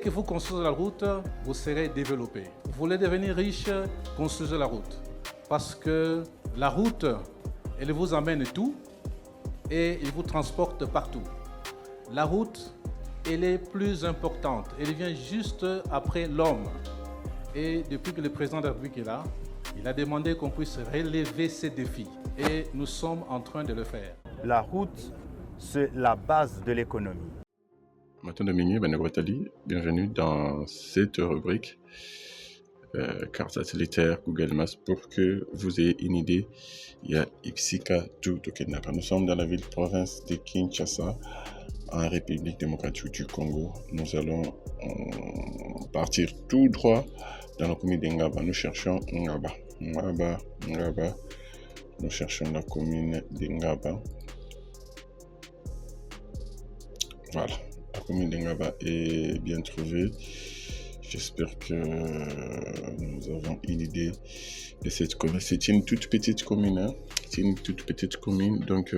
que vous construisez la route, vous serez développé. Vous voulez devenir riche, construisez la route. Parce que la route, elle vous emmène tout et elle vous transporte partout. La route, elle est plus importante. Elle vient juste après l'homme. Et depuis que le président de la République est là, il a demandé qu'on puisse relever ces défis. Et nous sommes en train de le faire. La route, c'est la base de l'économie. Matin Dominique Benegwatali, bienvenue dans cette rubrique carte satellitaire Google Maps pour que vous ayez une idée. Il y a Ipsika du Tokenaka. Nous sommes dans la ville-province de Kinshasa, en République démocratique du Congo. Nous allons partir tout droit dans la commune d'Ngaba. Nous cherchons Ngaba. Nous cherchons la commune d'Ngaba. Voilà. La commune d'Ngaba est bien trouvée. J'espère que nous avons une idée de cette commune. C'est une toute petite commune. Hein? C'est une toute petite commune. Donc,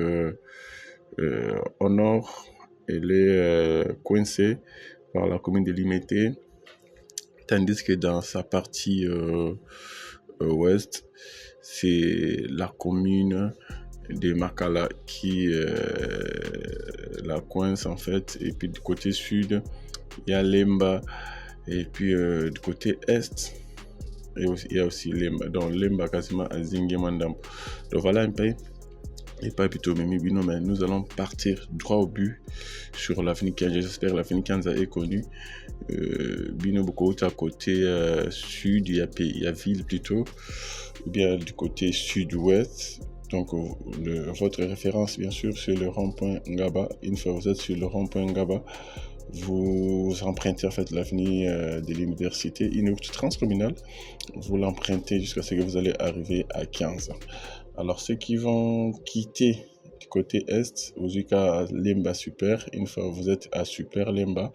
au nord, elle est coincée par la commune de Limité. Tandis que dans sa partie ouest, c'est la commune de Makala qui la coince en fait. Et puis du côté sud, il y a Lemba. Et puis du côté est, il y a aussi Lemba. Donc Lemba quasiment à Zingemandam. Donc voilà un peu. Et pas plutôt Mimi Bino, mais nous allons partir droit au but sur l'avenue Kanza. J'espère que l'avenue Kanza est connue. Bino beaucoup à côté sud, il y a ville plutôt, ou bien du côté sud-ouest. Donc votre référence bien sûr c'est le rond-point Ngaba. Une fois que vous êtes sur le rond-point Ngaba, vous empruntez en fait l'avenue de l'université, une route transcommunale. Vous l'empruntez jusqu'à ce que vous allez arriver à 15. Alors ceux qui vont quitter du côté est, vous êtes à Lemba Super. Une fois que vous êtes à Super Lemba,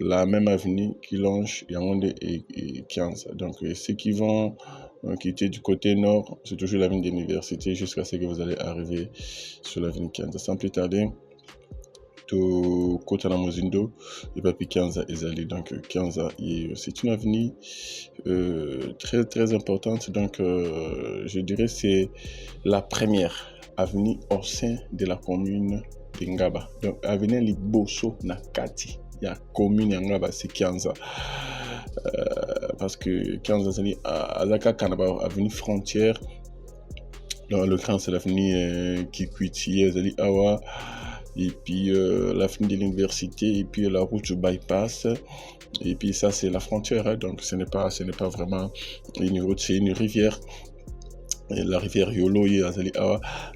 la même avenue qui longe Yaoundé et 15. Donc ceux qui vont quitter du côté nord, c'est toujours l'avenue de l'université jusqu'à ce que vous allez arriver sur l'avenue 15. Sans plus tarder, tout côté de Mozindo et puis 15 Ezali. Donc 15 c'est une avenue très très importante. Donc je dirais c'est la première avenue au sein de la commune de Ngaba. Donc avenue Liboso Nakati. Il y a commune Ngaba c'est 15. Parce que 15 Ezali à Zaka Kanaba avenue frontière. Dans le grand c'est l'avenue Kikwiti Ezali Awa. Et puis l'avenue de l'université et puis la route du bypass et puis ça c'est la frontière hein, donc ce n'est pas vraiment une route, c'est une rivière, et la rivière Yolo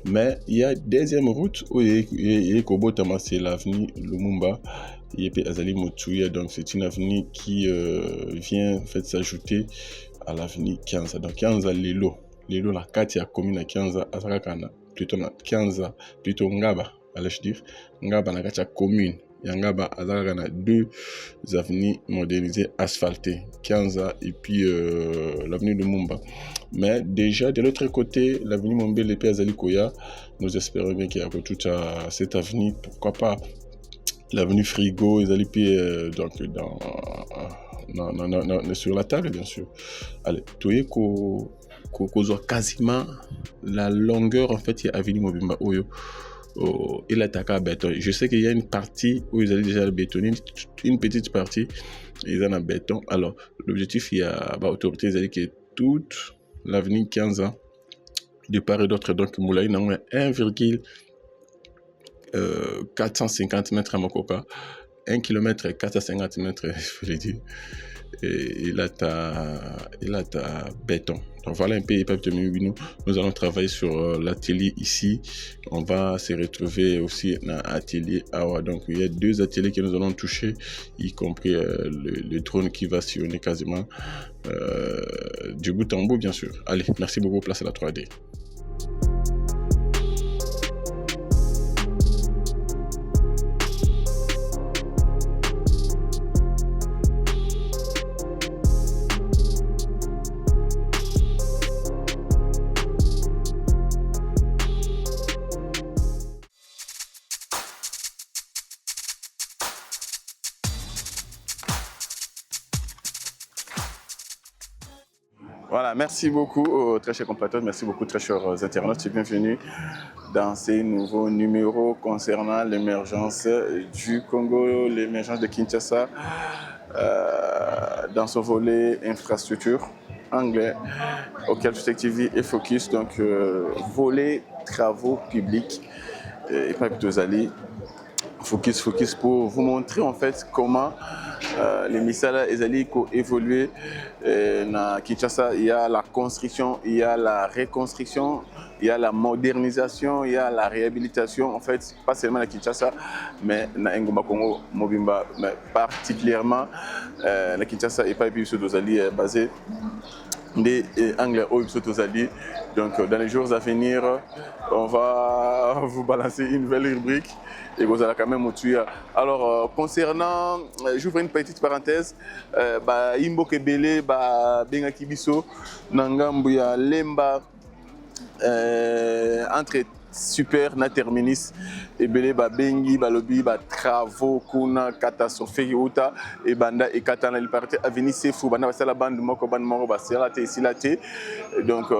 mais il y a deuxième route où c'est l'avenue Lumumba et puis Azali Motuya. Donc c'est une avenue qui vient en fait s'ajouter à l'avenue 15. Donc 15 Lilo la Katia commune à 15 Azakana plutôt Ngaba. Allez-je dire, Ngaba na kacha commune. Ngaba azakana deux avenues modernisées asphaltées, 15 et puis l'avenue de Mumba. Mais déjà de l'autre côté, l'avenue Mombele et Azali Koya, nous espérons bien qu'il y a toute cette avenue. Pourquoi pas l'avenue Frigo, Azali donc sur la table bien sûr. Allez, tu es quasiment la longueur en fait il y a avenue Mobimba Oyo. Il attaque à béton. Je sais qu'il y a une partie où ils allaient déjà bétonner, une petite partie, ils en ont béton. Alors, l'objectif, il y a l'autorité, ils allaient que toute l'avenue 15 ans, de part et d'autre, donc Moulay, non, 1,450 mètres à Mokoka, 1 km 450 mètres, je veux le dire. Et il a ta béton. Donc voilà un peu nous allons travailler sur l'atelier ici. On va se retrouver aussi dans l'atelier Awa. Donc il y a deux ateliers que nous allons toucher, y compris le drone qui va sillonner quasiment du bout en bout bien sûr. Allez, merci beaucoup, place à la 3D. Voilà, merci beaucoup, très chers compatriotes, merci beaucoup, très chers internautes, et bienvenue dans ces nouveaux numéros concernant l'émergence du Congo, l'émergence de Kinshasa, dans son volet infrastructure anglais, auquel Tech TV est focus, donc volet travaux publics, et pas plutôt allés. Focus pour vous montrer en fait comment les misala ezali évoluer na Kinshasa. Il y a la construction, il y a la reconstruction, il y a la modernisation, il y a la réhabilitation, en fait, pas seulement à Kinshasa, mais na Ngoma Congo Mobimba, mais particulièrement la Kinshasa et pas plus d'Ozali basé des Anglais au Tozali. Donc dans les jours à venir, on va vous balancer une nouvelle rubrique et vous allez quand même au tuer. Alors concernant, j'ouvre une petite parenthèse, Imbo Kebele, Benga Kibiso, Nangambu ya Lemba, entre super na terminus ebele bengi balobi travaux kuna catastrophe uta et banda et katana il partait avenir c'est fou banda basala bande moko basela te ici la te donc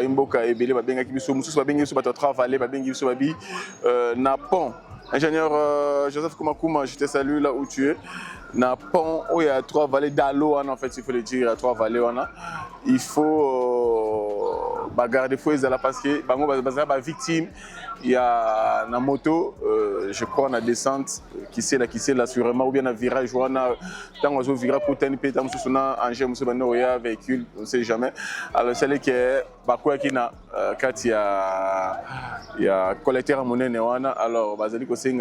imboka ebele benga kibiso mususu bengi biso bato travailler bengi biso babi na pont ingénieur Joseph Kumakuma, je te salue là où tu es. Na pont où il y a trois vallées d'Alo, en fait, il faut le dire, il y a trois vallées. Il faut garder fou parce que les victimes, il y a une moto, je crois, on a descente, qui c'est là, sûrement, ou bien un virage, ou tant qu'on virage pour tenir, tant qu'on a un engin, un véhicule, on ne sait jamais. Alors, c'est là que, quand il y a collecteur à monnaie, alors,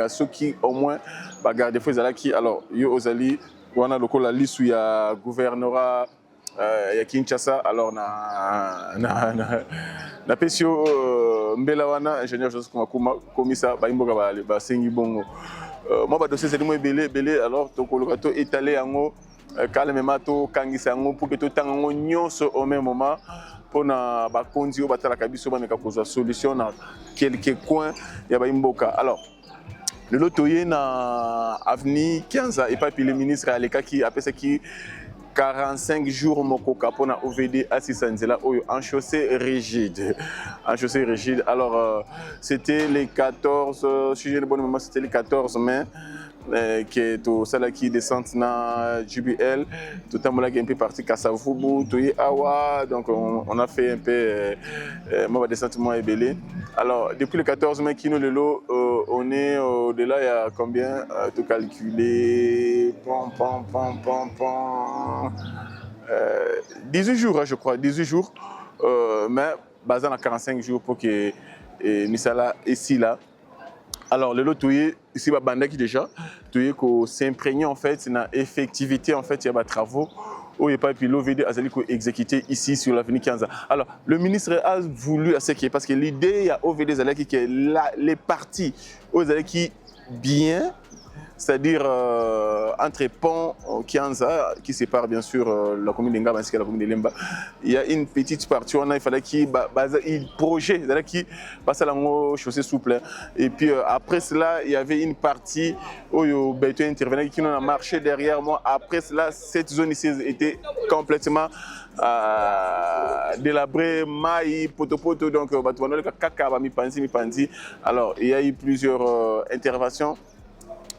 ceux qui au moins garder fou qui, alors, Ozali, on a la liste où il y a gouvernorat. Il y a Kinshasa, alors na pesio mbelawana ingénieur Joseph Kumakuma komisa baimboka ba sengi bongo moi ba dossier c'est belé alors to kolokato étalé yango calmement to kangisa yango pour que to tango nyonso au même moment pour na ba konzi o batala kabiso ba meka kozwa solution na quelques coins ya baimboka. Alors le lotoye na avenue 15 et pas puis le ministre Aleka qui appelle ça qui 45 jours mokoka pour na OVD assistanzela en chaussée rigide. En chaussée rigide. Alors c'était les 14 si j'ai le bon moment c'était les 14 mai qui est au sala qui descend na JBL tout à l'heure un peu parti Kasavubu Toye Awa donc on a fait un peu moi descente moi ebelé. Alors depuis le 14 mai qui nous le lot on est au-delà il y a combien tout calculé 18 jours je crois 18 jours mais basé à 45 jours pour que Misala ici là. Alors le lot ici va bandaki déjà qu'on s'imprègne en fait c'est une effectivité en fait il y a des travaux où il n'y a pas puis l'OVD a exécuté ici sur l'avenue 15. Alors le ministre a voulu à ce qui est parce que l'idée il y a OVD qui est les parties aux qui bien c'est-à-dire entre Pont Kianza, qui sépare bien sûr la commune de Ngaba ainsi que la commune de Lemba, il y a une petite partie où il fallait qu'il projet, c'est-à-dire qu'il passe à la chaussée souple. Et puis après cela, il y avait une partie où le béton intervenait qui a marché derrière moi. Après cela, cette zone ici était complètement délabrée, maï, poto, donc alors il y a eu plusieurs interventions.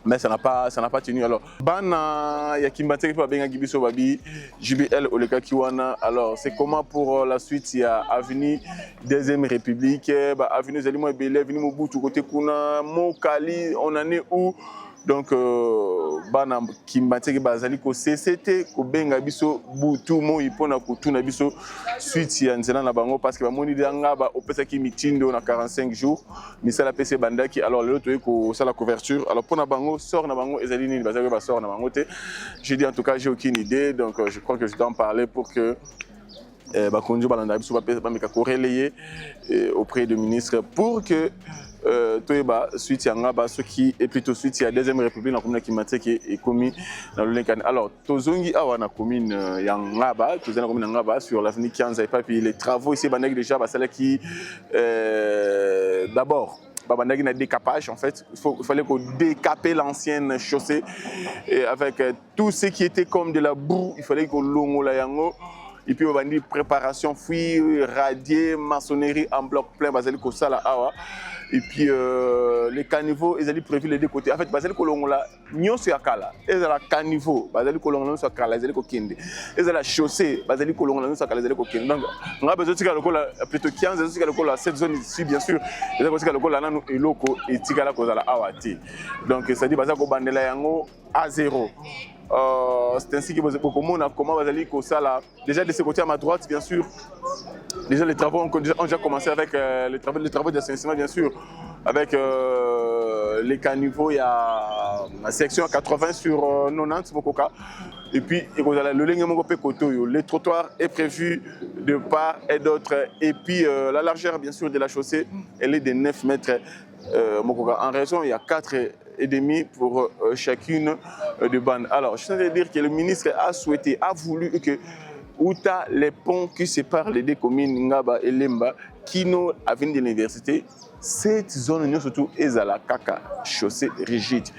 Mais ça n'a pas tenu. Alors, Bana, il y a Kimbatek pour Benga Gibiso Babi, JBL Oleka Kiwana. Alors, c'est comment pour la suite? Il y a Avenue Deuxième République, Avenue Zalimo Ebele, Avenue Mobutu, côté Kuna, Mokali, on en est où? Donc, Bana Kimbatek Bazali, ko CCT, ko Benga Biso, Boutou, Mo, Ipona, Kutuna Biso, suite, il y a un bango parce que Moni Danga, au Pesaki Mitindo, on a 45 jours, Misala PC Bandaki, alors l'autre, c'est la couverture. Alors, pour Nabango, sort Nabango, Ezalini, Bazali, sort Nabango. J'ai dit en tout cas, j'ai aucune idée, donc je crois que je dois en parler pour que. Bakonjo Balanda Biso va relayer auprès du ministre pour que Toyeba suite à Ngaba ce qui est plutôt suite à la deuxième république la commune qui m'a qui est commis dans le Lenkan. Alors Tozongi a na commune Ngaba, Tozana commune Ngaba sur l'avenue 15 et pas puis les travaux ici banek déjà celle qui d'abord Babandagi a décapage en fait, il fallait qu'on décape l'ancienne chaussée et avec tout ce qui était comme de la boue, il fallait qu'on longo la yango. et puis on va dire préparation fouille radier maçonnerie en bloc plein basali ko sala awa et puis les caniveaux ils allaient prévu les deux côtés en fait basali ko longola nyonso ya kala ezala caniveau basali ko longola nyonso ya kala ezali ko kende ezala chaussée basali ko longola nyonso ya kala ezali ko kende donc on a besoin de lokola plutôt 15 besoin lokola cette zone ici bien sûr ezali ko lokola nanu eloko etikala ko zala awa ti donc ça dit basali ko bandela yango à zéro. C'est ainsi que comment Basali Kosala, déjà de ce côté à ma droite, bien sûr, déjà les travaux ont déjà commencé avec les travaux d'assainissement, bien sûr, avec les caniveaux, il y a la section 80 sur 90 Mokoka. Et puis, le trottoir est prévu de part et d'autre. Et puis, la largeur, bien sûr, de la chaussée, elle est de 9 mètres Mokoka. En raison, il y a 4,5 pour chacune de bandes. Alors, je tiens à dire que le ministre a voulu que Outa, les ponts qui séparent les deux communes, Ngaba et Lemba, Kino, avenue de l'université, cette zone, surtout, est à la caca, chaussée rigide.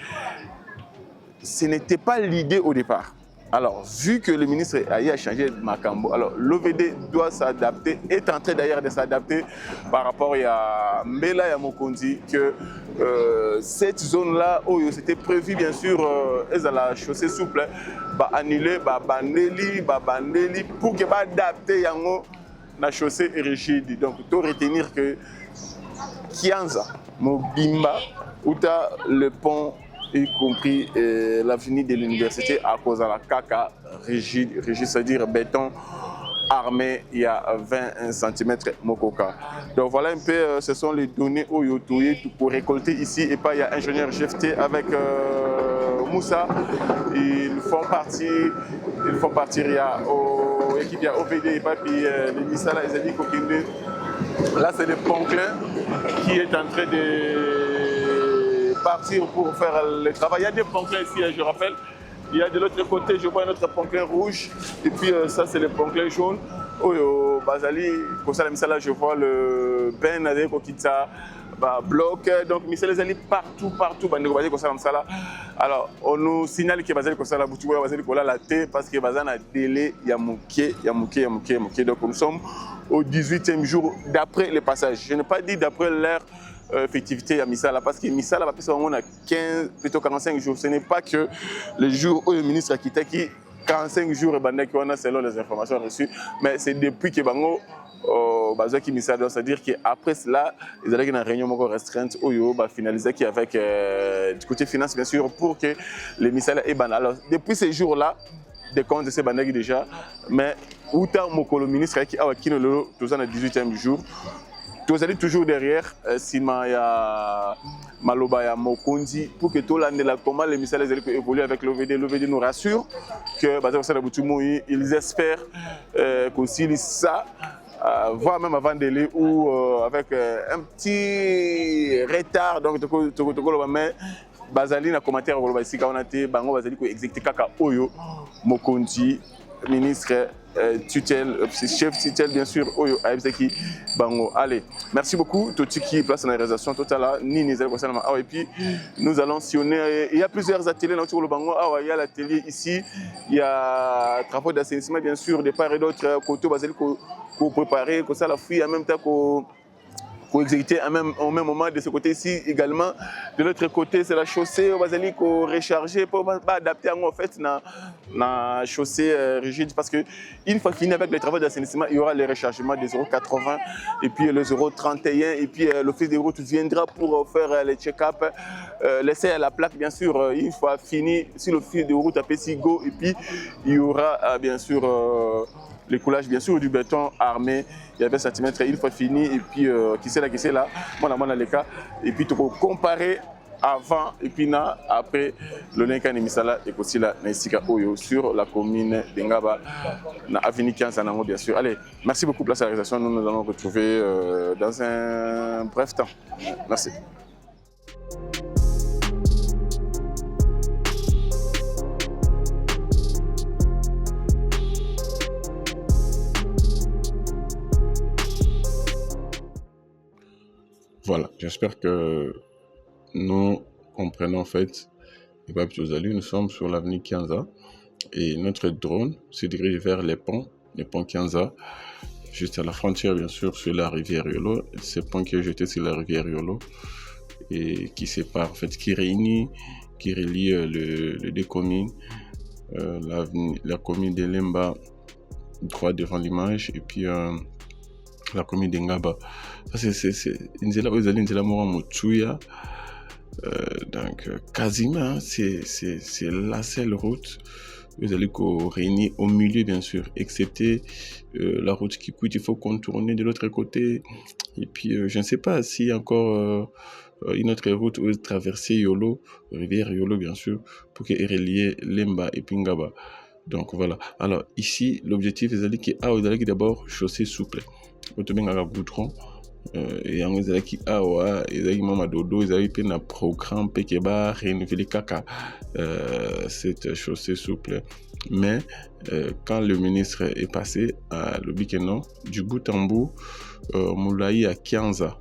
Ce n'était pas l'idée au départ. Alors, vu que le ministre a changé Makambo, alors l'OVD doit s'adapter, est en train d'ailleurs de s'adapter par rapport à Mbela et à Mokondi, que cette zone-là, où c'était prévu bien sûr, est à la chaussée souple, annuler, bandeli, pour que adapter la chaussée rigide. Donc, il faut retenir que Kianza, Mobimba, où le pont, y compris l'avenue de l'université à cause de la caca rigide, c'est-à-dire béton armé, il y a 20 cm Mokoka. Donc voilà un peu, ce sont les données au Yotoye pour récolter ici. Et pas, il y a ingénieur GFT avec Moussa. Ils font partir, il y a l'équipe, il y a OVD et pas puis les Nissala, ils ont dit qu'au là c'est le Ponclin qui est en train de partir pour faire le travail. Il y a des ponclins ici, je rappelle. Il y a de l'autre côté, je vois un autre ponclin rouge. Et puis ça, c'est le ponclin jaune. Oh, Bazali, pour ça, là, je vois le Ben Kokita, bloc. Donc, Michel Zali partout. Alors, on nous signale que Bazali Kosala, Bazali Kola la thé parce que Bazan a délai, il y a mouké. Donc, nous sommes au 18e jour d'après le passage. Je n'ai pas dit d'après l'heure. Effectivité à Missala parce que Missala va passer on a 15 plutôt 45 jours. Ce n'est pas que le jour où le ministre a quitté qui 45 jours et qu'on a selon les informations reçues, mais c'est depuis que Bango qui Missala, c'est-à-dire qu'après cela, ils allaient une réunion restreinte où ils va finaliser avec du côté finance bien sûr pour que les Missala et Ban. Alors depuis ces jours-là, des comptes de ces bandits déjà, mais où t'as le ministre qui a quitté le 18e jour. Vous allez toujours derrière, Sima ya Maloba ya Mokondi, pour que tout l'année là, comment les missiles évoluent avec l'OVD. L'OVD nous rassure que ils espèrent qu'aussi ça, voire même avant délai ou avec un petit retard. Donc, Bazali na commentaire ici quand on a été Bango Bazali ko exécuter kaka Oyo Mokondi ministre tutelle chef tutelle bien sûr Oyo Aibzaki Bango. Allez, merci beaucoup Totiki place dans la réalisation totale Nini Zali Kosalama. Et puis nous allons sillonner, il y a plusieurs ateliers dans le Bango. Il y a l'atelier ici, il y a travaux d'assainissement bien sûr de part et d'autre côté Bazali ko préparer ko ça la fouille en même temps ko exécuter au même moment de ce côté ici également. De l'autre côté, c'est la chaussée, on va dire qu'on recharger pour adapter en fait la chaussée rigide parce que une fois fini avec les travaux d'assainissement, il y aura le rechargement des 0,80 et puis le 0,31 et puis l'office des routes viendra pour faire les check-up, laisser la plaque bien sûr une fois fini si l'office des routes a fait go et puis il y aura bien sûr le coulage bien sûr du béton armé, il y avait centimètres une fois fini et puis qui c'est là, moi les cas et puis tu peux comparer avant et puis après le Lenka Misala et aussi la Naisika Oyo sur la commune d'Engaba, na avenue 15 bien sûr. Allez, merci beaucoup pour la réalisation, nous allons retrouver dans un bref temps. Merci. Voilà, j'espère que nous comprenons en fait. Et pas plus nous sommes sur l'avenue Kianza et notre drone se dirige vers les ponts le pont Kianza, juste à la frontière, bien sûr, sur la rivière Yolo. Ce pont qui est jeté sur la rivière Yolo et qui sépare, en fait, qui relie les deux communes, la commune de Lemba, droit devant l'image, et puis la commune de Ngaba. Ça, c'est Nzela Ozali, Nzela Mora Motsuya. Donc, quasiment, c'est la seule route. Vous allez réunir au milieu, bien sûr, excepté la route qui coûte, il faut contourner de l'autre côté. Et puis, je ne sais pas s'il y a encore une autre route où traverser Yolo, rivière Yolo, bien sûr, pour qu'elle relie Lemba et Pingaba. Donc, voilà. Alors, ici, l'objectif, c'est que d'abord chaussée souple. Vous avez un goudron. Et en ezalaki awa ezalaki mama dodo ezalaki pe na programme pe ke ba renouveler kaka cette chaussée souple, mais quand le ministre est passé à l'obike non du bout en bout moulai à Kianza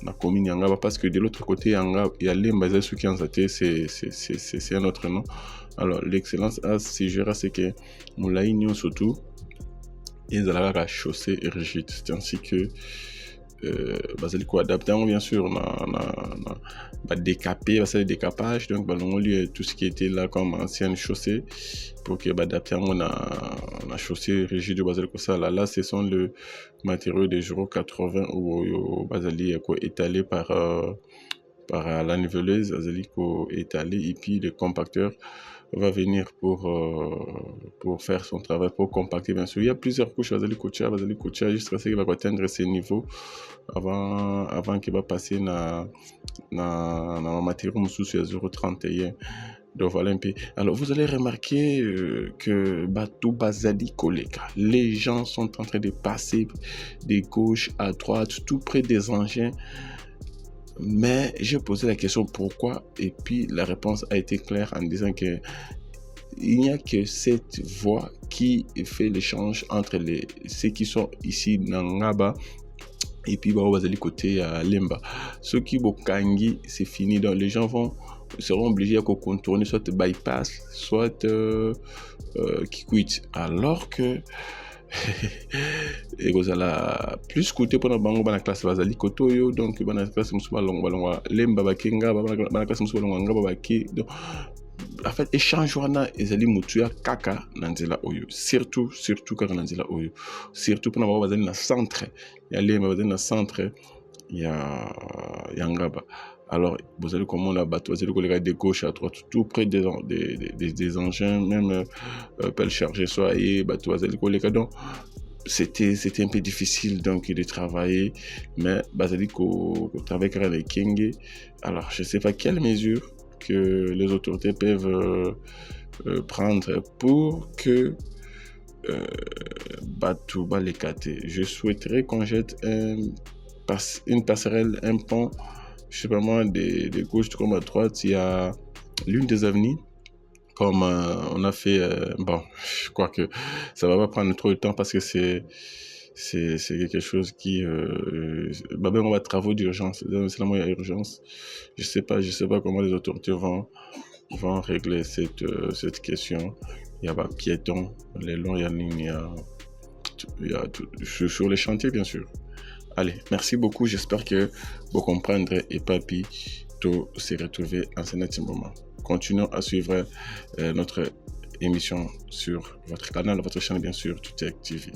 na commune Yangaba, parce que de l'autre côté Yanga il y a Lemba sous Kianza c'est un autre nom. Alors l'excellence à suggérer c'est que moulai nyon surtout ils allaient la chaussée rigide, c'est ainsi que basali ko adapter bien sûr na décaper, ça décapage, donc tout ce qui était là comme ancienne chaussée pour que adapter na chaussée rigide basali ko ça là ce sont le matériau des Euro 80 ou basali ko étalé par la niveleuse basali ko étalé, et puis le compacteur va venir pour faire son travail, pour compacter, bien sûr. Il y a plusieurs couches, basali kocha jusqu'à ce qu'il va atteindre ces niveaux avant qu'il va passer na matériau sous 0,31. Donc voilà un peu. Alors vous allez remarquer que Batou Bazali Koleka, les gens sont en train de passer de gauche à droite, tout près des engins. Mais j'ai posé la question pourquoi, et puis la réponse a été claire en disant que il n'y a que cette voie qui fait l'échange entre ceux qui sont ici dans Ngaba et puis Bazali côté à Lemba. Ceux qui Bokangi, c'est fini, donc les gens seront obligés à contourner soit bypass, soit Kikwit, alors que et vous allez plus côté pour la classe Bazali Kotoyo, donc la classe Moussouba Longwa Lemba Bakenga, la classe Moussouba Longwa Baki. En fait, échange wana ezali mutuya kaka nanzela oyo, surtout kaka nanzela oyo, surtout pour na bazali na centre ya Lemba, bazali na centre ya Ngaba. Alors vous allez comment la bateau, vous allez coller de gauche à droite, tout près des engins, même pelle chargée soit et bateau, vous allez coller donc c'était un peu difficile donc de travailler, mais basali ko travailler avec Kenge. Alors je sais pas quelle mesure que les autorités peuvent prendre pour que Batou Balekate. Je souhaiterais qu'on jette une passerelle, un pont, je sais pas moi, de gauche comme à droite. Il y a l'une des avenues, comme on a fait. Bon, je crois que ça va pas prendre trop de temps parce que c'est quelque chose qui on va travaux d'urgence, c'est la moyenne urgence. Je sais pas comment les autorités vont régler cette question. Il y a pas piétons, les longs, il y a tout, sur les chantiers bien sûr. Allez, merci beaucoup, j'espère que vous comprendrez et papi tout s'est retrouvé en ce petit moment. Continuons à suivre notre émission sur votre canal, votre chaîne bien sûr, Tutec TV.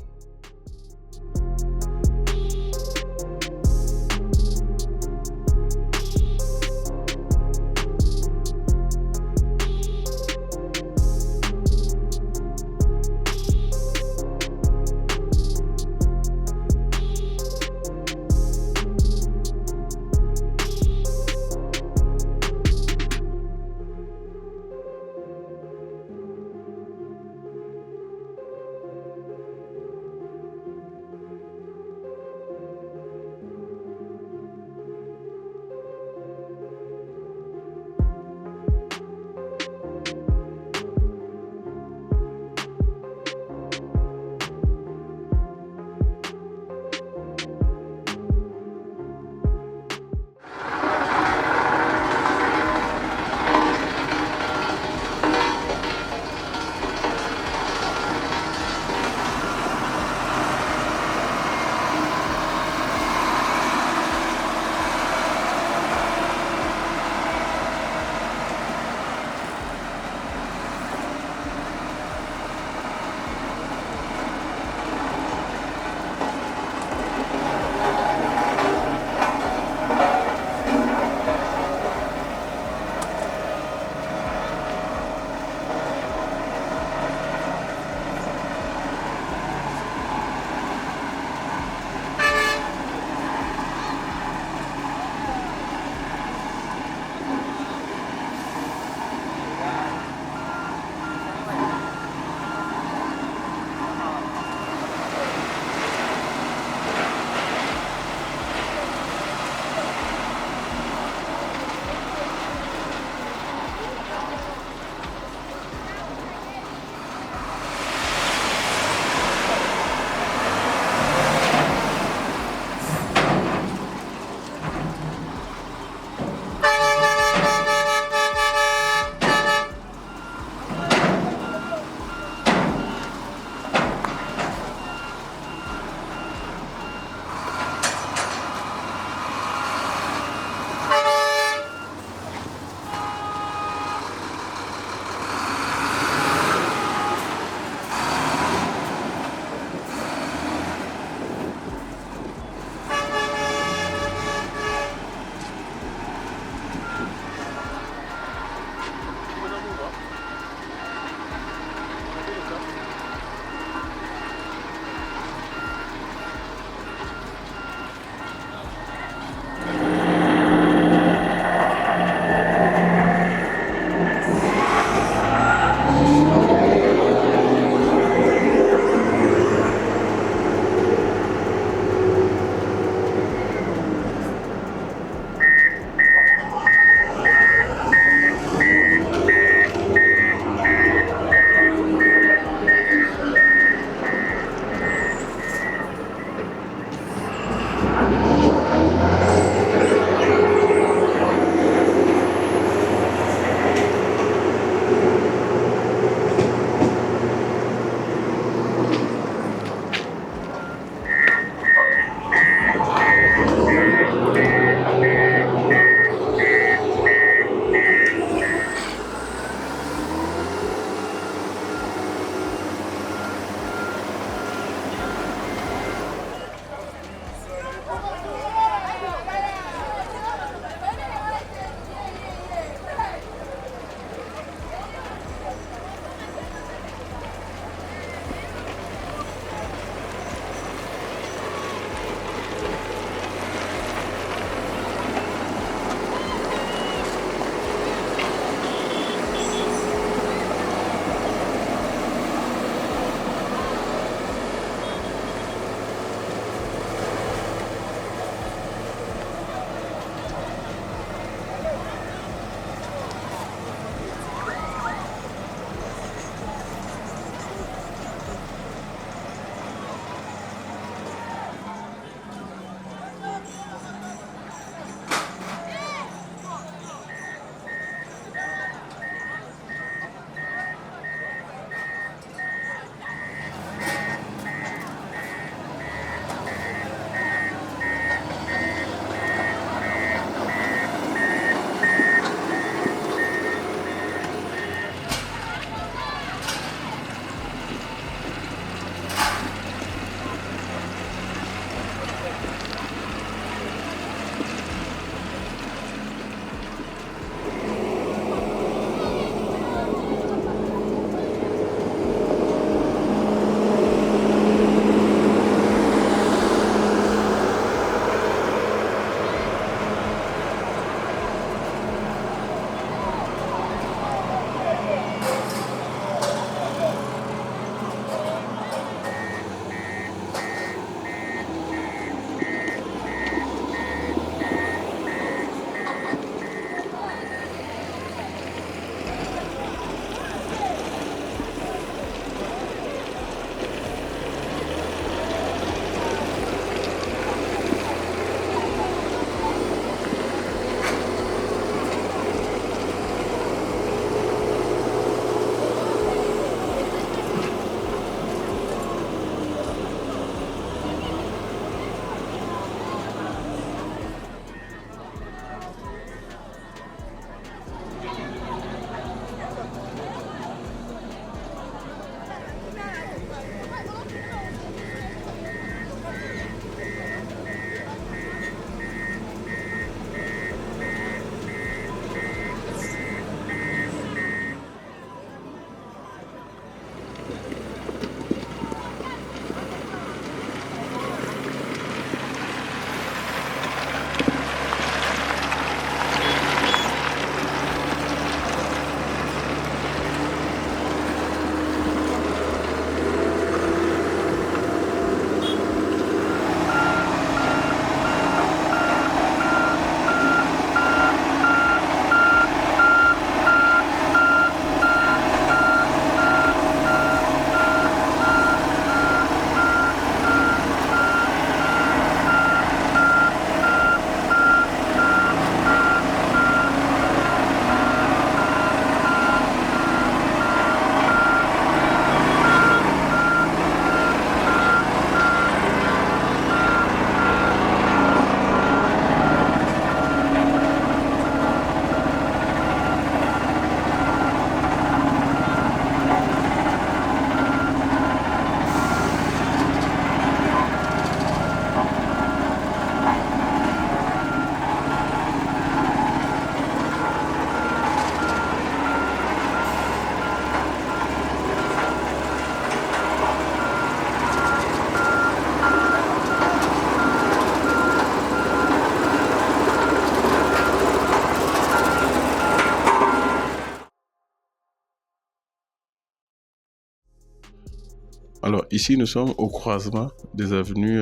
ici, nous sommes au croisement des avenues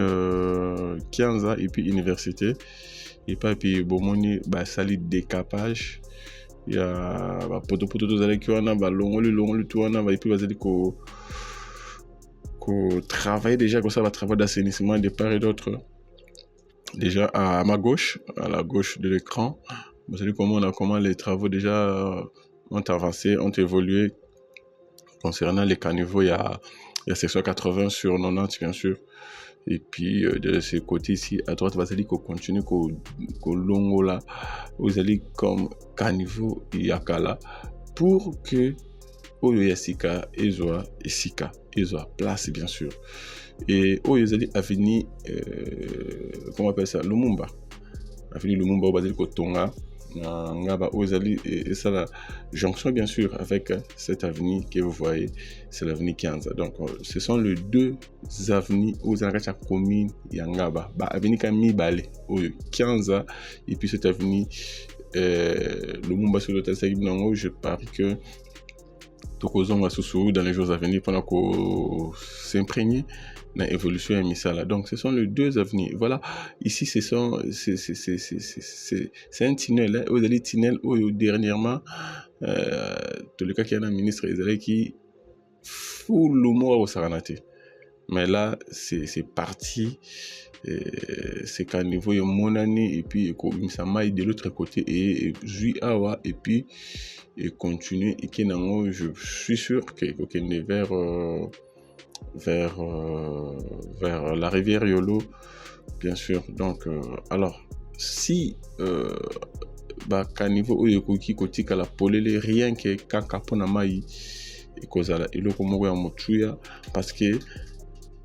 Kianza et puis Université. Et puis, Bomoni, sali décapage. Il y a poto tous avec qui on a longo tout on a et puis basé ko travailler déjà comme ça va travail d'assainissement de part et d'autre. Déjà à ma gauche, à la gauche de l'écran, vous savez comment les travaux déjà ont avancé, ont évolué concernant les caniveaux. Il y a 680 sur 90 bien sûr. Et puis de ce côté ici à droite, vous allez continuer qu'au longo là, vous allez comme caniveau yakala pour que Oyasika Ezoa et Sika Ezoa place bien sûr. Et Oyazali avenue comment on appelle ça, Lumumba. Avenue Lumumba au basé Kotonga. Ngaba Oyazali et ça la jonction bien sûr avec cette avenue que vous voyez, c'est l'avenue Kianza. Donc ce sont les deux avenues aux Zaracha commune Yangaba. Avenue Kami Bale au Kianza et puis cette avenue Lumumba sur l'hôtel Sagibinango. Je parie que Tokozon va sous dans les jours à venir pendant qu'on s'imprègne dans l'évolution et Misala. Donc, ce sont les deux avenues. Voilà. Ici, c'est un tunnel. Hein. Vous avez tunnel où dernièrement, tout le cas qu'il y a un ministre Israël qui fout le mot au Saranate. Mais là, c'est parti. C'est qu'à niveau de mon année et puis ça maille de l'autre côté et Juiawa et puis et continuer et qui je suis sûr que est vers la rivière Yolo bien sûr. Donc alors si qu'à niveau où il y a la polele rien que quand capona mai et kozala eloko moko ya motuya parce que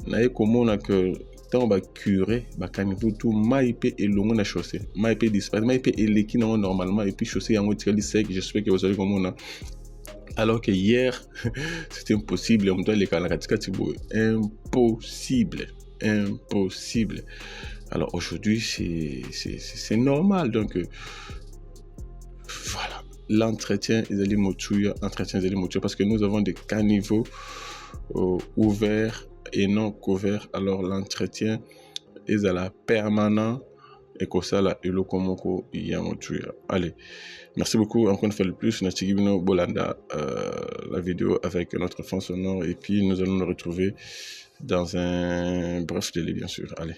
naye komona que tant ba curé ba caniveau tout maïpe et longo na chaussée maïpe disparaît maïpe et leki na normalement et puis chaussée yango tikali sec. J'espère que vous allez comme alors que hier c'était impossible on doit les kanakatika tibo impossible. Alors aujourd'hui c'est normal donc voilà l'entretien des motuya parce que nous avons des caniveaux ouverts et non couvert, alors l'entretien est à la permanent et que ça là et le komoko yamotuya. Allez, merci beaucoup encore une fois de plus Nachigibino Bolanda la vidéo avec notre fond sonore et puis nous allons nous retrouver dans un bref délai bien sûr. Allez.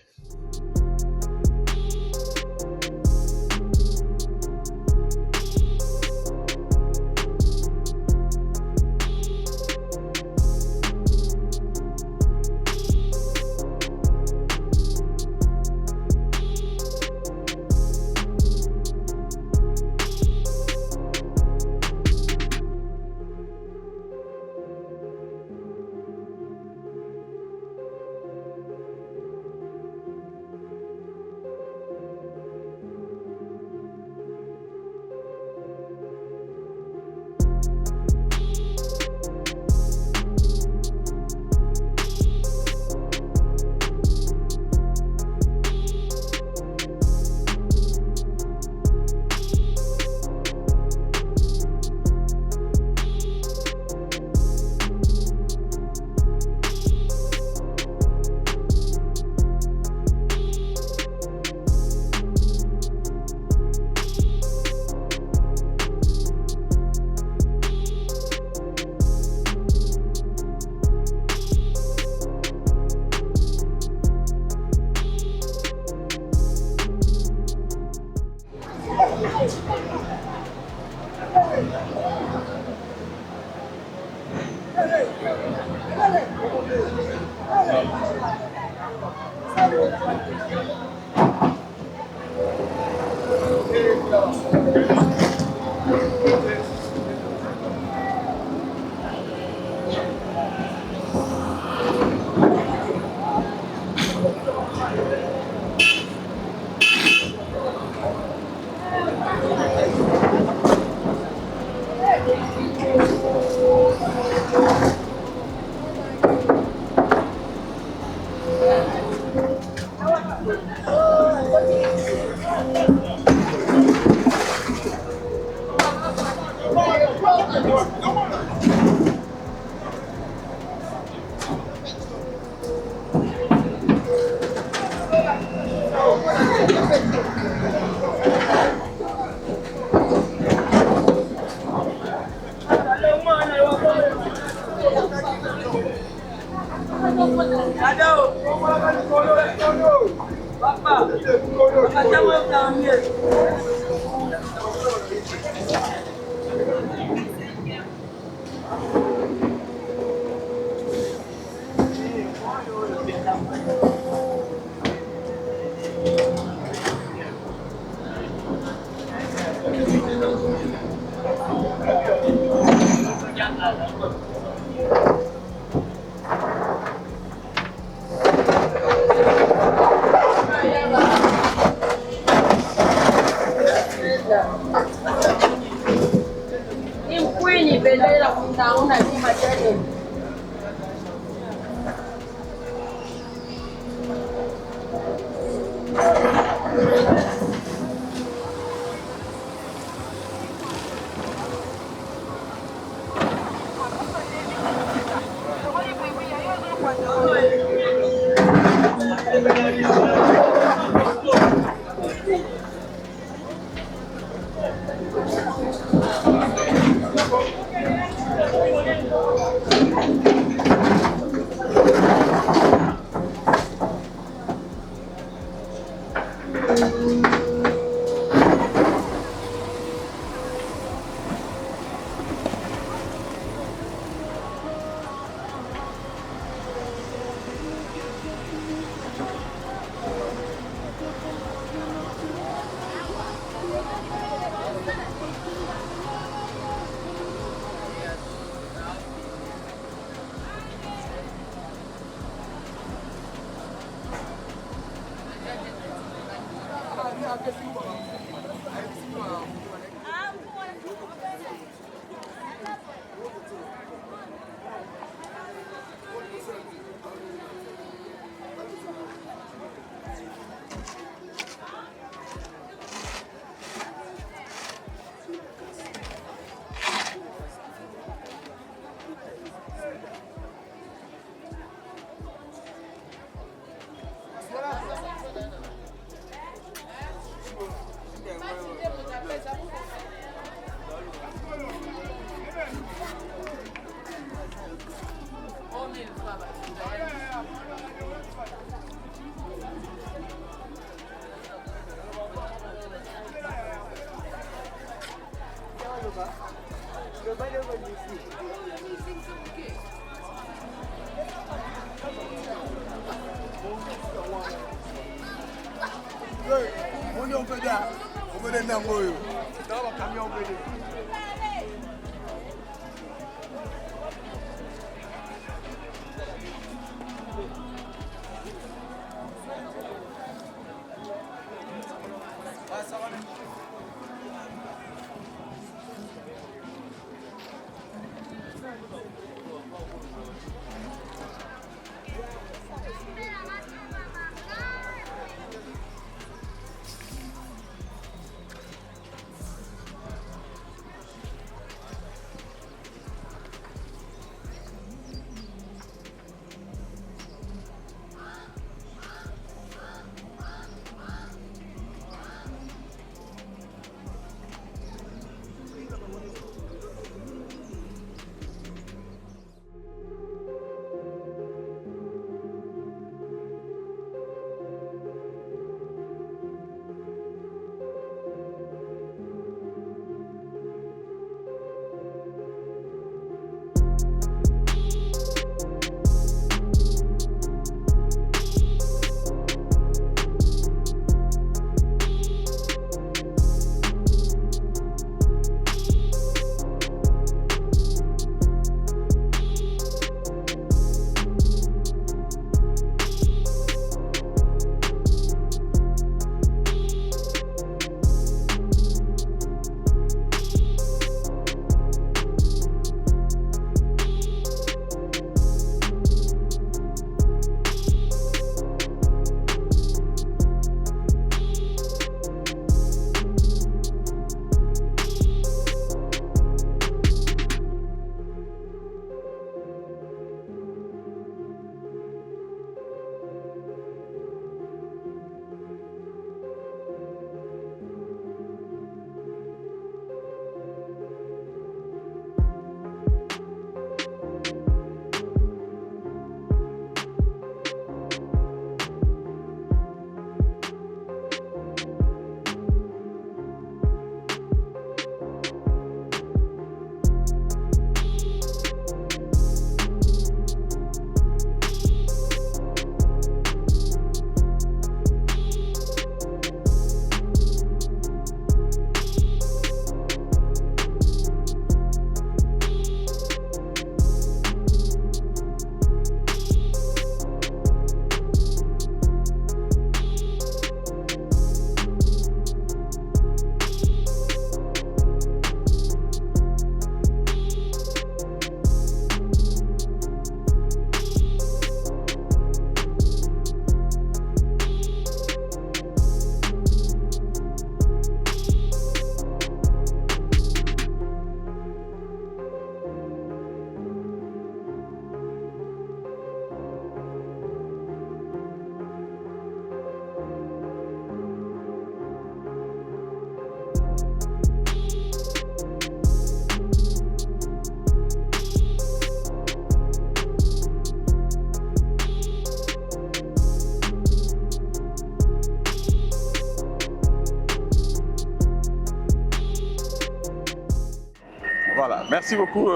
Merci beaucoup,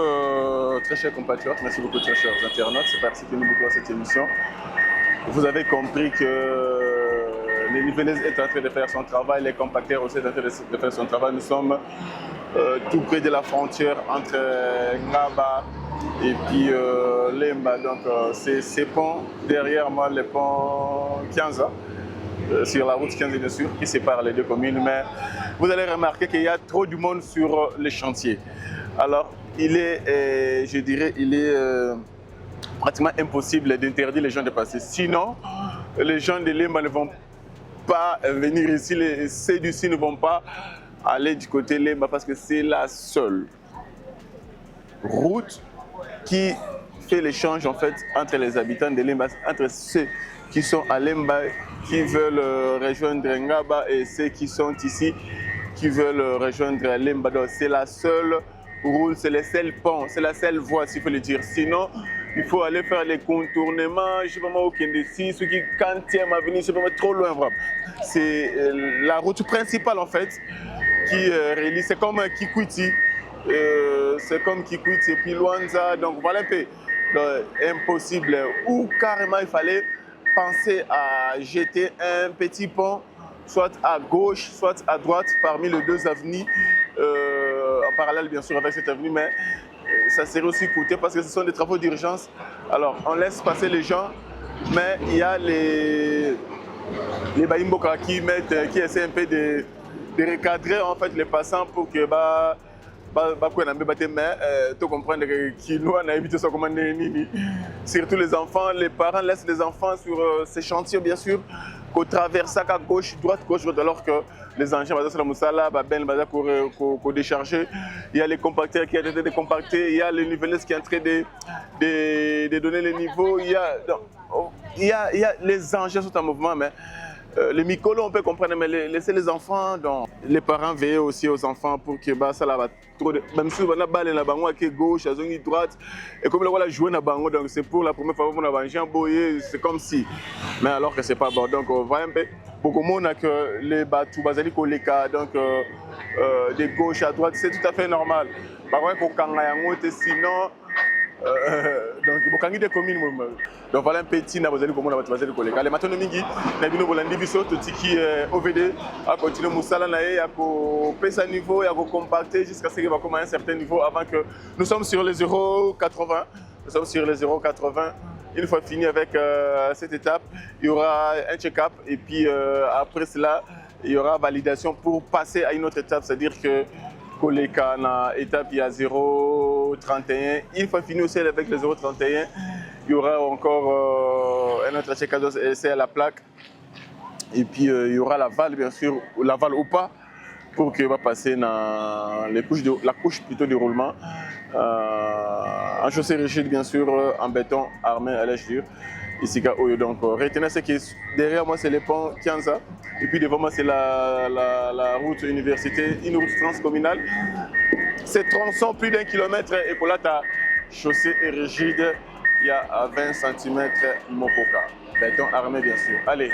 très chers compatriotes, merci beaucoup, très chers internautes. C'est participé beaucoup à cette émission. Vous avez compris que les Nivellaises est en train de faire son travail, les compacteurs aussi sont en train de faire son travail. Nous sommes tout près de la frontière entre Ngaba et puis Lemba. Donc c'est ces ponts, derrière moi, le pont Kianza, sur la route 15 bien sûr, qui sépare les deux communes. Mais vous allez remarquer qu'il y a trop de monde sur les chantiers. Alors, il est, je dirais, il est pratiquement impossible d'interdire les gens de passer. Sinon, les gens de Lemba ne vont pas venir ici, ceux d'ici ne vont pas aller du côté Lemba parce que c'est la seule route qui fait l'échange en fait entre les habitants de Lemba, entre ceux qui sont à Lemba, qui veulent rejoindre Ngaba et ceux qui sont ici, qui veulent rejoindre Lemba. Donc c'est la seule route, c'est le seul pont, c'est la seule voie s'il faut le dire. Sinon, il faut aller faire les contournements, je ne sais pas moi, au Kendessi, ceux qui 40e avenue, je ne sais pas moi, trop loin vraiment. C'est la route principale en fait qui relie, c'est comme Kikwiti, c'est comme Kikwiti et puis Luanza, donc voilà un peu impossible. Ou carrément il fallait penser à jeter un petit pont, soit à gauche, soit à droite, parmi les deux avenues, en parallèle bien sûr avec cette avenue, mais ça serait aussi coûteux parce que ce sont des travaux d'urgence. Alors on laisse passer les gens, mais il y a les Baimboka qui essaient un peu de recadrer en fait les passants pour que tu comprends que nous on a évité ça comme surtout les enfants, les parents laissent les enfants sur ces chantiers bien sûr, qu'on traverse à gauche, droite, alors que les engins qu'on décharger. Il y a les compacteurs qui sont en train de compacter, il y a les nivelleuses qui sont en train de donner les niveaux, il y a les engins sont en mouvement, mais les mycolos on peut comprendre, mais laisser les enfants, donc les parents veillent aussi aux enfants pour que ça là va trop même si on a balle na bango qui est gauche, à zone droite, et comme on a joué na bango, donc c'est pour la première fois qu'on a mangé un boyer, c'est comme si, mais alors que c'est pas bon, donc on voit un peu beaucoup de monde que les bateaux basali koleka, donc de gauche à droite, c'est tout à fait normal. Par contre, sinon donc bokangi de commune donc voilà un petit na bazali komona batu bazali koleka le matono mingi na bino bolandi biso totiki OVD a continuer musala na ye ya ko pesa niveau ya ko compacter jusqu'à ce que va commencer un certain niveau avant que nous sommes sur les 0,80. Nous sommes sur les 0,80. Une fois fini avec cette étape, il y aura un check-up et puis après cela, il y aura validation pour passer à une autre étape, c'est-à-dire que Koleka na étape il y a 0,31. Une fois fini aussi avec les 0,31, il y aura encore un autre check-up, c'est à la plaque. Et puis il y aura la valve bien sûr, la valve ou pas, pour qu'il va passer dans les couches la couche plutôt de roulement. En chaussée rigide bien sûr, en béton armé à l'âge dur. Ici, donc retenez ce qui est derrière moi, c'est le pont Kianza. Et puis devant moi, c'est la route université, une route transcommunale. C'est tronçon plus d'1 kilomètre et pour là, ta chaussée est rigide. Il y a à 20 cm Mokoka. Béton armé bien sûr. Allez,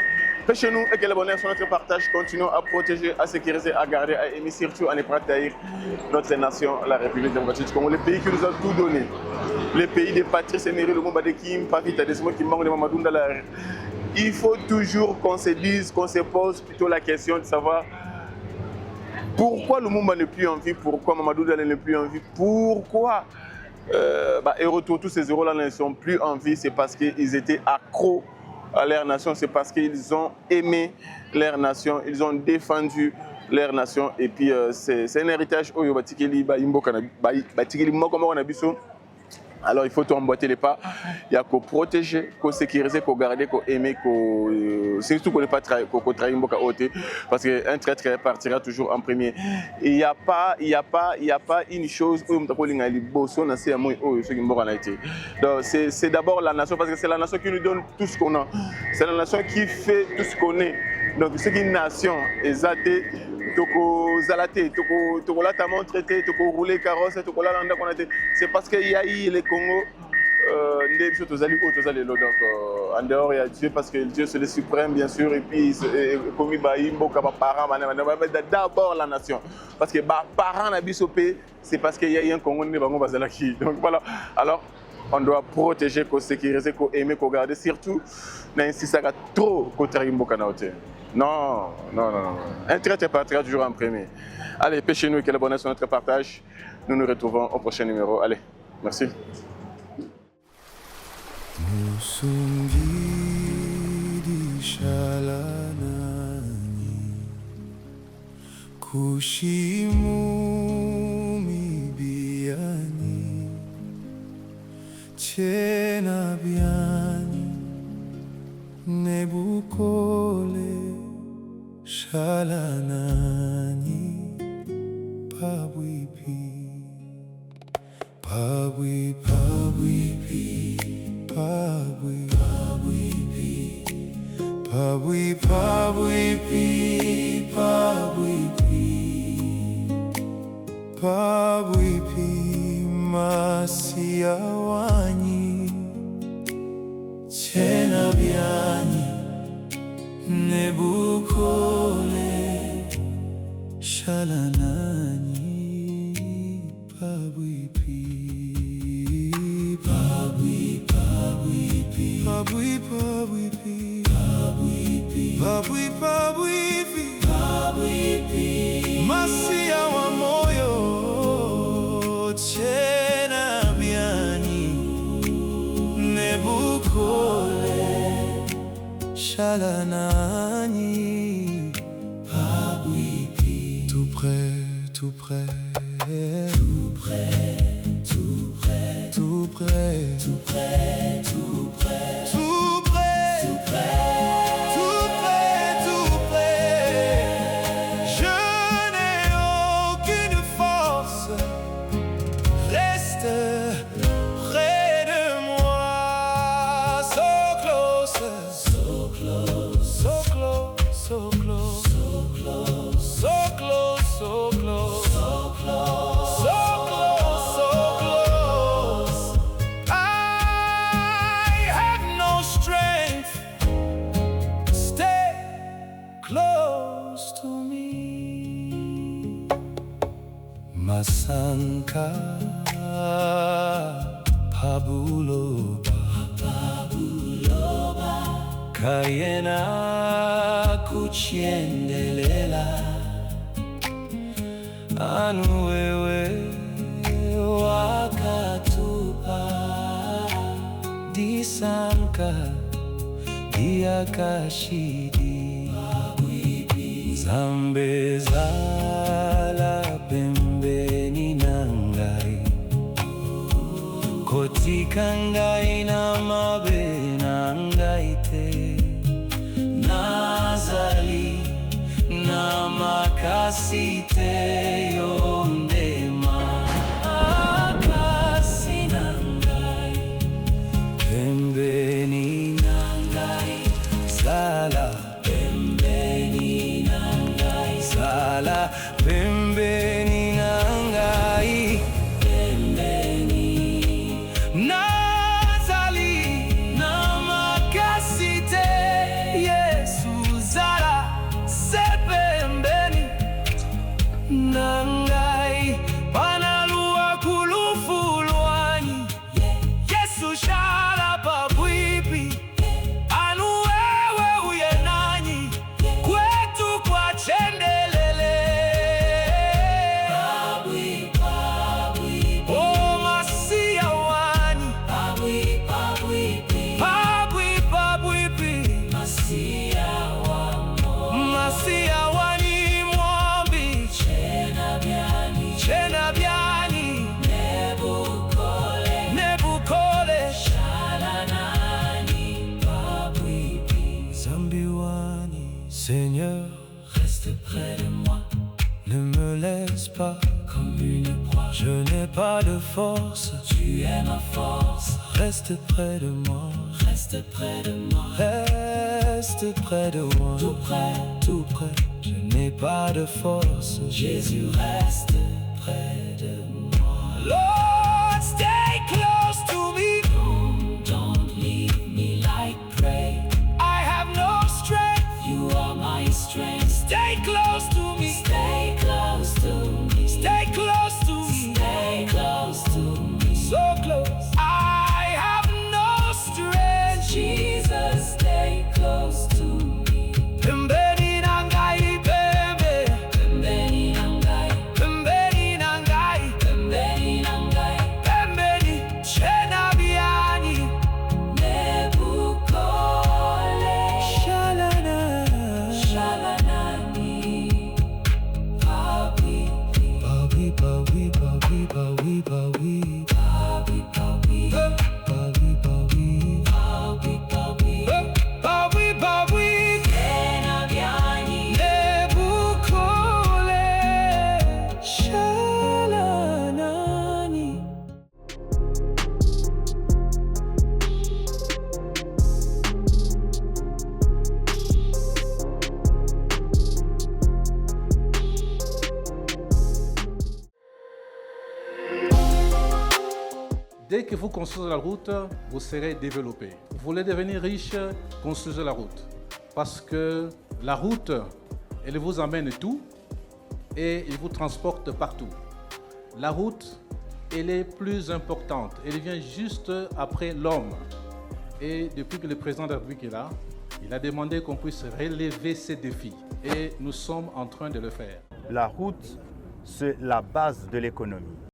pêchez-nous et que le bonheur sur notre partage. Continuons à protéger, à sécuriser, à garder, à aimer, surtout à ne pas trahir notre nation, la République démocratique du Congo, le pays qui nous a tout donné. Les pays de Patrice Emery, le Mumba de Kim, Pavita, des mots qui manquent de Mamadou Ndala. Il faut toujours qu'on se dise, qu'on se pose plutôt la question de savoir pourquoi le Mumba n'est plus en vie, pourquoi Mamadou Ndala n'est plus en vie, pourquoi et retour, tous ces héros-là ne sont plus en vie, c'est parce qu'ils étaient accros à leur nation, c'est parce qu'ils ont aimé leur nation, ils ont défendu leur nation et puis c'est un héritage. Alors il faut tout emboîter les pas, il y a qu'au protéger, qu'au sécuriser, qu'au garder, qu'au aimer, c'est surtout qu'on ne pas trahir, qu'au trahir parce qu'un traître partira toujours en premier. Il n'y a pas une chose où c'est d'abord la nation, parce que c'est la nation qui nous donne tout ce qu'on a. C'est la nation qui fait tout ce qu'on est. Donc c'est une nation, exatée. Toko zalaté, toko là t'as montré, toko roulé carrosse, toko là c'est parce qu'il y a eu le Congo Donc, en dehors, il y a Dieu parce que Dieu c'est le suprême, bien sûr. Et puis, d'abord la nation. Parce que parents na bisopé, c'est parce qu'il y a un Congo qui. Donc voilà. Alors, on doit protéger, sécuriser, aimer, garder. Surtout, si ça a trop côté non. Un traité patriote toujours en premier. Allez, pêchez-nous et quel bonheur sur notre partage. Nous nous retrouvons au prochain numéro. Allez, merci. Musungidi shalanani kushimu mibiani chena biani nebukole shalanani pabwipi pabwipi masia wanyi chena biani nebukole shalanani pabwipi masia wa moyo chena biani nebukole shalanani pabwipi tout près tout près tout près tout près tout près tout près tout près tout près tout près tout près tout près je n'ai aucune force reste près de moi so close so close so close so close so close so close so close so close so close I have no strength stay close to me Masanka Pabuloba Kayena kuchiendelela anu wewe wakatupa disanka diakashidi zambe zala pembeni nangai kotika ngai na mabe nangai te nazali na makasite yondema akasi nangai pembeni nangai sala pembeni nangai sala pembeni nangai pembeni nazali na makasite Yesu zala sepembeni nangai panalua kulufulwani Yesu shala pabwipi anu wewe uye nanyi kwetu kwa chendelele oh masia wani pabwipi masia wani mwambi chena biani nebukole shalanani pabwipi zambiwani Seigneur reste près de moi ne me laisse pas comme une proie je n'ai pas de force tu es ma force reste près de moi reste près de moi reste près de moi tout près je n'ai pas de force Jésus reste près de moi Lord stay close to me are my strength. Stay close to me. Stay close to me. Stay close to me. Stay close to me. So close. I have no strength. Jesus, stay close to me. Pembeni nangai pembe. Pembeni nangai. Pembeni nangai. Pembeni nangai. Pembeni chena biani. Nebukole. Shalana. Shalanani. Bawi. Bawi, bawi, bawi, bawi, bawi. Bawi, bawi. Bawi, bawi. Bawi, bawi. Bawi, bawi. Chena biani. Nebukole. Shalanani. Dès que vous construisez la route, vous serez développé. Vous voulez devenir riche, construisez la route. Parce que la route, elle vous amène tout et il vous transporte partout. La route, elle est plus importante. Elle vient juste après l'homme. Et depuis que le président de la République est là, il a demandé qu'on puisse relever ces défis. Et nous sommes en train de le faire. La route, c'est la base de l'économie.